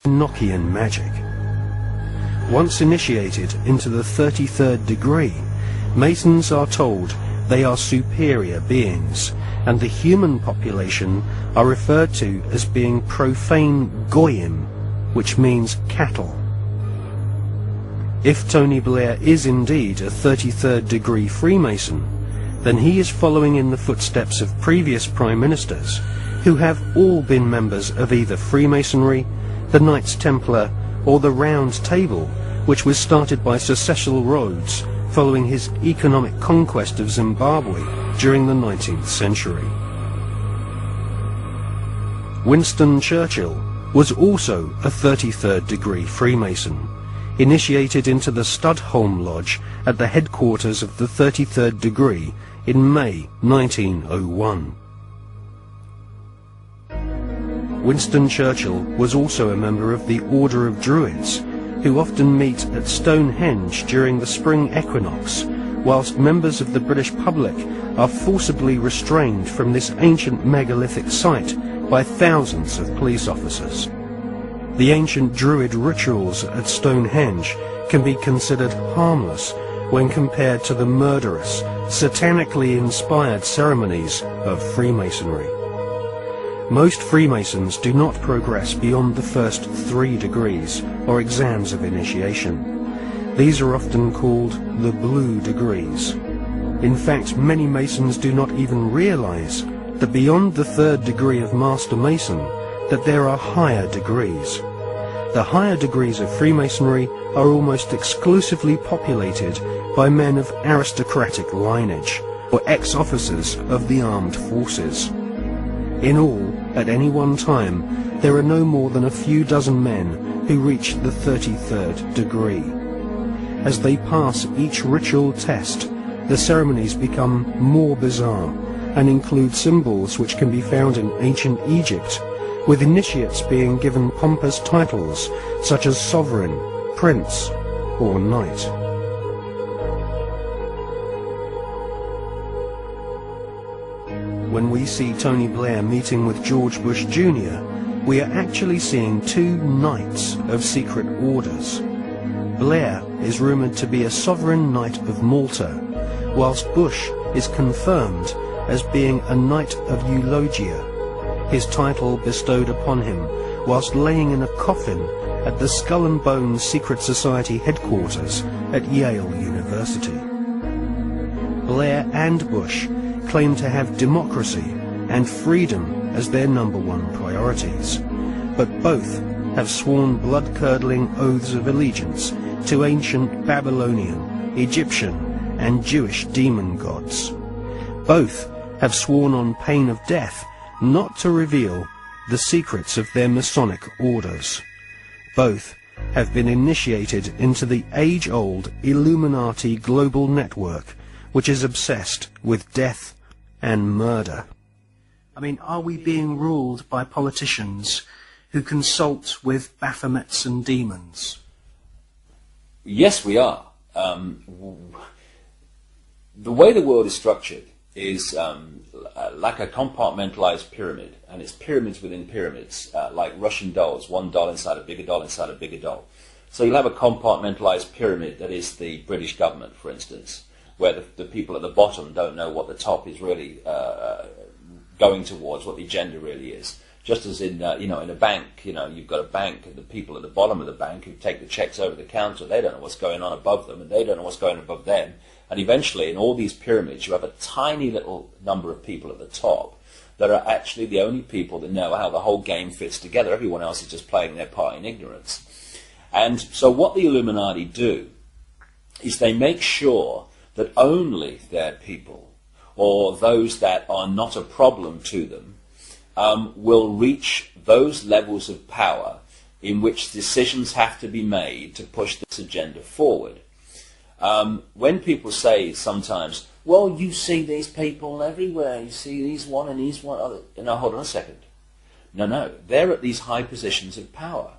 Enochian magic. Once initiated into the 33rd degree, Masons are told they are superior beings, and the human population are referred to as being profane goyim, which means cattle. If Tony Blair is indeed a 33rd degree Freemason, then he is following in the footsteps of previous Prime Ministers, who have all been members of either Freemasonry, the Knights Templar, or the Round Table, which was started by Sir Cecil Rhodes following his economic conquest of Zimbabwe during the 19th century. Winston Churchill was also a 33rd degree Freemason, initiated into the Studholme Lodge at the headquarters of the 33rd degree in May 1901. Winston Churchill was also a member of the Order of Druids, who often meet at Stonehenge during the spring equinox, whilst members of the British public are forcibly restrained from this ancient megalithic site by thousands of police officers. The ancient Druid rituals at Stonehenge can be considered harmless when compared to the murderous, satanically inspired ceremonies of Freemasonry. Most Freemasons do not progress beyond the first 3 degrees, or exams of initiation. These are often called the Blue Degrees. In fact, many Masons do not even realize that beyond the 3rd degree of Master Mason, that there are higher degrees. The higher degrees of Freemasonry are almost exclusively populated by men of aristocratic lineage, or ex-officers of the armed forces. In all, at any one time, there are no more than a few dozen men who reach the 33rd degree. As they pass each ritual test, the ceremonies become more bizarre and include symbols which can be found in ancient Egypt, with initiates being given pompous titles such as sovereign, prince, or knight. When we see Tony Blair meeting with George Bush Jr., we are actually seeing 2 knights of secret orders. Blair is rumoured to be a sovereign knight of Malta, whilst Bush is confirmed as being a knight of Eulogia, his title bestowed upon him whilst laying in a coffin at the Skull and Bones Secret Society headquarters at Yale University. Blair and Bush claim to have democracy and freedom as their #1 priorities, but both have sworn blood-curdling oaths of allegiance to ancient Babylonian, Egyptian, and Jewish demon gods. Both have sworn on pain of death not to reveal the secrets of their Masonic orders. Both have been initiated into the age-old Illuminati global network, which is obsessed with death and murder. I mean, are we being ruled by politicians who consult with Baphomets and demons? Yes, we are. The way the world is structured is like a compartmentalized pyramid, and it's pyramids within pyramids, like Russian dolls, one doll inside a bigger doll inside a bigger doll. So you'll have a compartmentalized pyramid that is the British government, for instance, where the people at the bottom don't know what the top is really going towards, what the agenda really is. Just as in in a bank, you've got a bank, and the people at the bottom of the bank who take the checks over the counter, they don't know what's going on above them, and they don't know what's going on above them. And eventually, in all these pyramids, you have a tiny little number of people at the top that are actually the only people that know how the whole game fits together. Everyone else is just playing their part in ignorance. And so what the Illuminati do is they make sure that only their people, or those that are not a problem to them, will reach those levels of power in which decisions have to be made to push this agenda forward. When people say sometimes, well, you see these people everywhere, you see these one and these one other. No, hold on a second. No, they're at these high positions of power.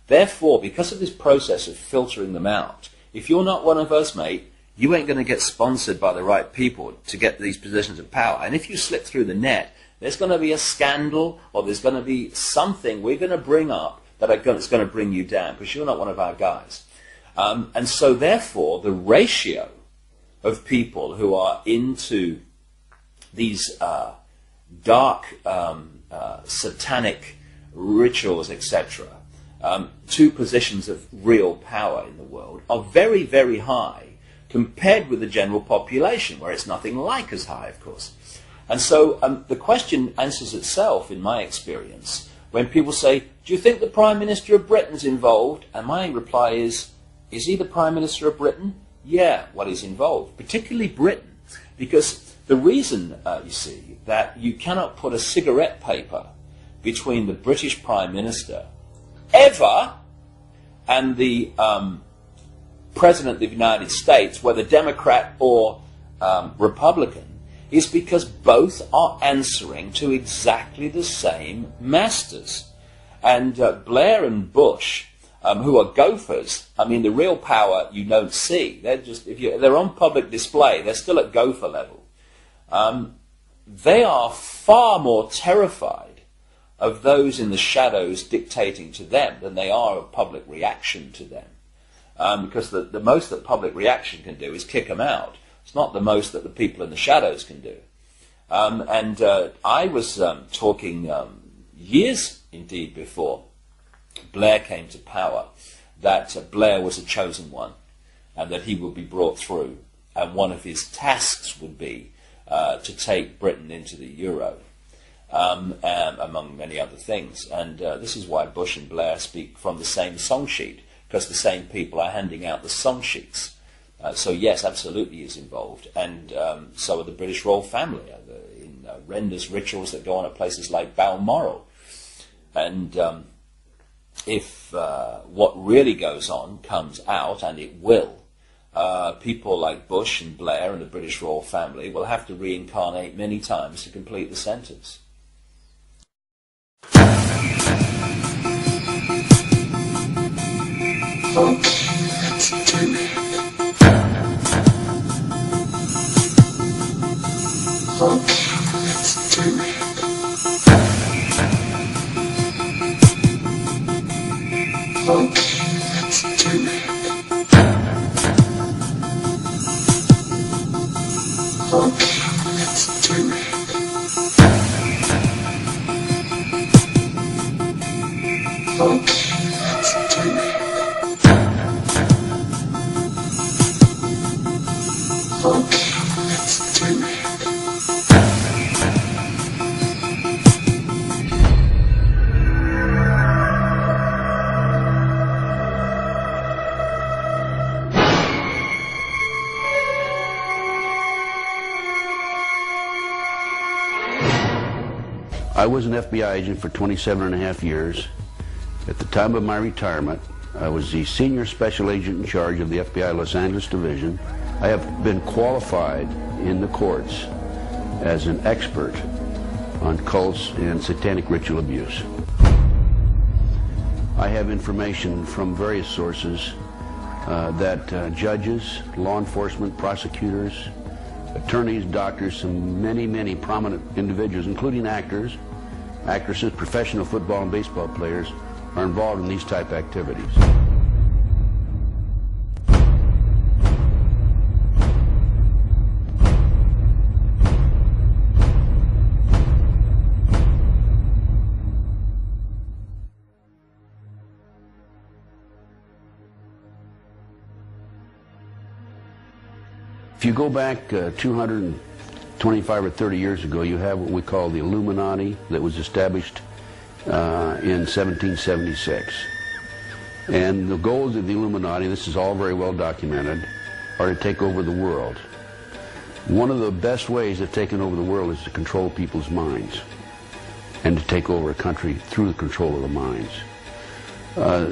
Therefore, because of this process of filtering them out, if you're not one of us, mate, you ain't going to get sponsored by the right people to get these positions of power. And if you slip through the net, there's going to be a scandal, or there's going to be something we're going to bring up that's going to bring you down because you're not one of our guys. And so therefore the ratio of people who are into these dark satanic rituals, etc., to positions of real power in the world are very, very high compared with the general population, where it's nothing like as high, of course. And so the question answers itself, in my experience, when people say, do you think the Prime Minister of Britain's involved? And my reply is he the Prime Minister of Britain? Yeah, well, he's involved, particularly Britain, because the reason, you see, that you cannot put a cigarette paper between the British Prime Minister ever and the President of the United States, whether Democrat or Republican, is because both are answering to exactly the same masters. And Blair and Bush, who are gophers, I mean, the real power you don't see. They're just, if they're on public display, they're still at gopher level. They are far more terrified of those in the shadows dictating to them than they are of public reaction to them. Because the most that public reaction can do is kick them out. It's not the most that the people in the shadows can do. And I was talking years, indeed, before Blair came to power, that Blair was a chosen one and that he would be brought through. And one of his tasks would be to take Britain into the euro, among many other things. And this is why Bush and Blair speak from the same song sheet, because the same people are handing out the song sheets. So yes, absolutely is involved, and so are the British royal family in horrendous rituals that go on at places like Balmoral. And if what really goes on comes out, and it will, people like Bush and Blair and the British royal family will have to reincarnate many times to complete the sentence. I was an FBI agent for 27.5 years. At the time of my retirement, I was the senior special agent in charge of the FBI Los Angeles Division. I have been qualified in the courts as an expert on cults and satanic ritual abuse. I have information from various sources that judges, law enforcement, prosecutors, attorneys, doctors, and many prominent individuals, including actors, actresses, professional football and baseball players, are involved in these type activities. If you go back 225 or 30 years ago, you have what we call the Illuminati that was established in 1776. And the goals of the Illuminati, this is all very well documented, are to take over the world. One of the best ways of taking over the world is to control people's minds and to take over a country through the control of the minds.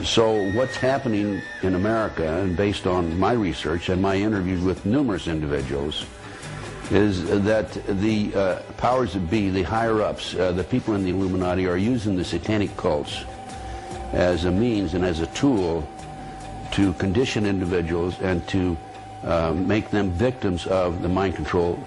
So what's happening in America, and based on my research and my interviews with numerous individuals, is that the powers that be, the higher-ups, the people in the Illuminati, are using the satanic cults as a means and as a tool to condition individuals and to make them victims of the mind control